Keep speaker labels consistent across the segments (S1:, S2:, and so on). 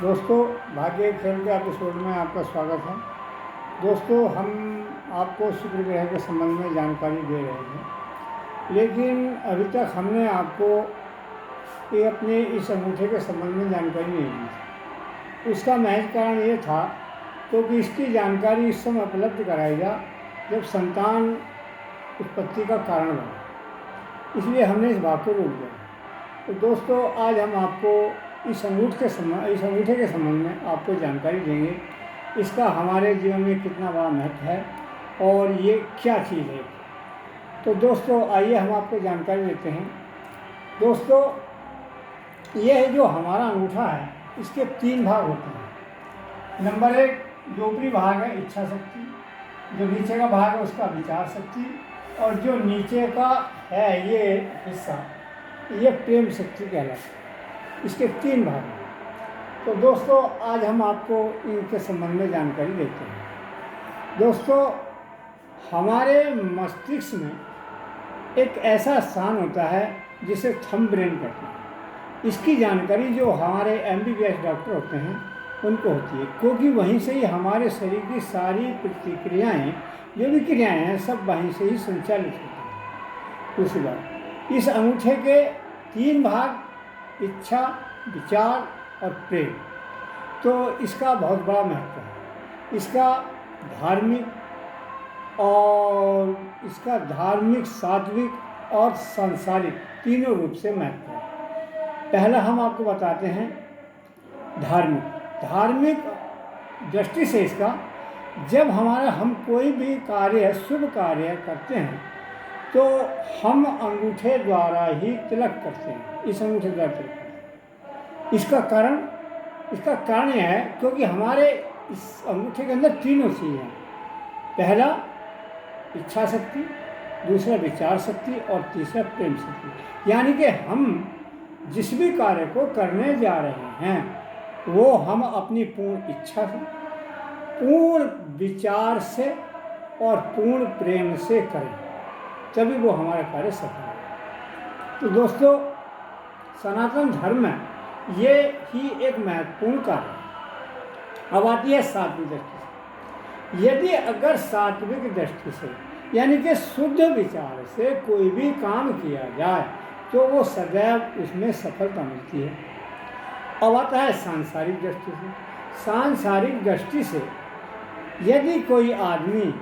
S1: दोस्तों, भाग्य खेल के एपिसोड में आपका स्वागत है। दोस्तों, हम आपको शुक्र ग्रह के संबंध में जानकारी दे रहे हैं, लेकिन अभी तक हमने आपको ये अपने इस अंगूठे के संबंध में जानकारी नहीं दी थी। उसका महज कारण ये था क्योंकि इसकी जानकारी इस समय उपलब्ध कराई जा जब संतान उत्पत्ति का कारण बना, इसलिए हमने इस बात को रोक दिया। तो दोस्तों, आज हम आपको इस अंगूठे के संबंध में आपको जानकारी देंगे। इसका हमारे जीवन में कितना बड़ा महत्व है और ये क्या चीज़ है। तो दोस्तों, आइए हम आपको जानकारी देते हैं। दोस्तों, यह जो हमारा अंगूठा है, इसके 3 भाग होते हैं। नंबर 1 जो ऊपरी भाग है इच्छा शक्ति, जो नीचे का भाग है उसका विचार शक्ति, और जो नीचे का है ये हिस्सा, ये प्रेम शक्ति कहलाता है। इसके 3 भाग हैं। तो दोस्तों, आज हम आपको इनके संबंध में जानकारी देते हैं। दोस्तों, हमारे मस्तिष्क में एक ऐसा स्थान होता है जिसे थंब ब्रेन कहते हैं। इसकी जानकारी जो हमारे MBBS डॉक्टर होते हैं उनको होती है, क्योंकि वहीं से ही हमारे शरीर की सारी प्रतिक्रियाएँ, जो भी क्रियाएँ हैं, सब वहीं से ही संचालित होती हैं। दूसरी बात, इस अंगूठे के 3 भाग इच्छा, विचार और प्रेम, तो इसका बहुत बड़ा महत्व है। इसका धार्मिक, सात्विक और सांसारिक तीनों रूप से महत्व है। पहला हम आपको बताते हैं धार्मिक दृष्टि से इसका, जब हम कोई भी कार्य, शुभ कार्य करते हैं तो हम अंगूठे द्वारा ही तिलक करते हैं। इस अंगूठे द्वारा तिलक करते हैं। इसका कारण यह है क्योंकि हमारे इस अंगूठे के अंदर तीनों चीज़ें हैं। पहला इच्छा शक्ति, दूसरा विचार शक्ति और तीसरा प्रेम शक्ति। यानी कि हम जिस भी कार्य को करने जा रहे हैं वो हम अपनी पूर्ण इच्छा से, पूर्ण विचार से और पूर्ण प्रेम से करें, तभी वो हमारा कार्य सफल है। तो दोस्तों, सनातन धर्म में ये ही एक महत्वपूर्ण कार्य है। अब आती है सात्विक दृष्टि से। यदि अगर सात्विक दृष्टि से यानी कि शुद्ध विचार से कोई भी काम किया जाए तो वो सदैव उसमें सफलता मिलती है। अब आता है सांसारिक दृष्टि से। सांसारिक दृष्टि से यदि कोई आदमी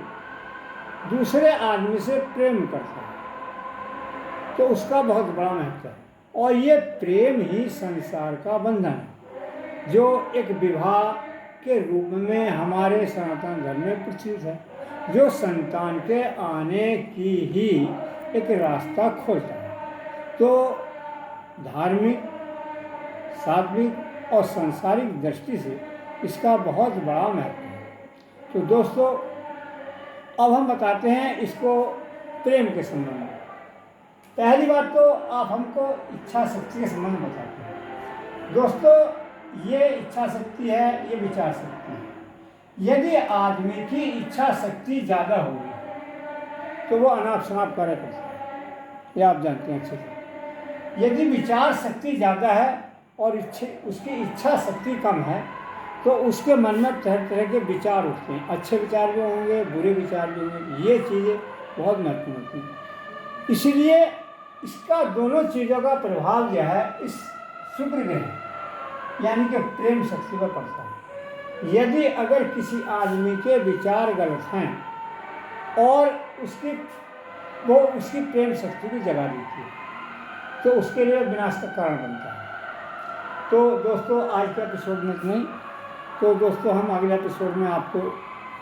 S1: दूसरे आदमी से प्रेम करता है तो उसका बहुत बड़ा महत्व है, और ये प्रेम ही संसार का बंधन है, जो एक विवाह के रूप में हमारे सनातन धर्म में प्रचलित है, जो संतान के आने की ही एक रास्ता खोलता है। तो धार्मिक, सात्विक और सांसारिक दृष्टि से इसका बहुत बड़ा महत्व है। तो दोस्तों, अब हम बताते हैं इसको प्रेम के संबंध में। पहली बात तो आप हमको इच्छा शक्ति के संबंध में बताते हैं। दोस्तों, ये इच्छा शक्ति है, ये विचार शक्ति है। यदि आदमी की इच्छा शक्ति ज़्यादा होगी तो वो अनाप शनाप कार्य करता है, ये आप जानते हैं अच्छे से। यदि विचार शक्ति ज़्यादा है और उसकी इच्छा शक्ति कम है तो उसके मन में तरह तरह के विचार उठते हैं। अच्छे विचार भी होंगे, बुरे विचार भी होंगे। ये चीज़ें बहुत महत्वपूर्ण होती हैं। इसलिए इसका दोनों चीज़ों का प्रभाव जो है इस शुक्र ग्रह यानी कि प्रेम शक्ति पर पड़ता है। यदि अगर किसी आदमी के विचार गलत हैं और उसकी प्रेम शक्ति भी जगा देती है तो उसके लिए विनाश का कारण बनता है। तो दोस्तों, आज के एपिसोड में इतना ही। तो दोस्तों, हम अगले एपिसोड में आपको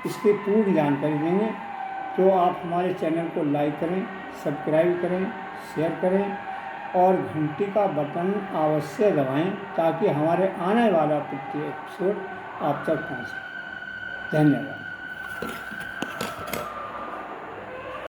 S1: इसकी पूर्ण जानकारी देंगे। तो आप हमारे चैनल को लाइक करें, सब्सक्राइब करें, शेयर करें और घंटी का बटन अवश्य दबाएं ताकि हमारे आने वाला प्रत्येक एपिसोड आप तक पहुंचे। धन्यवाद।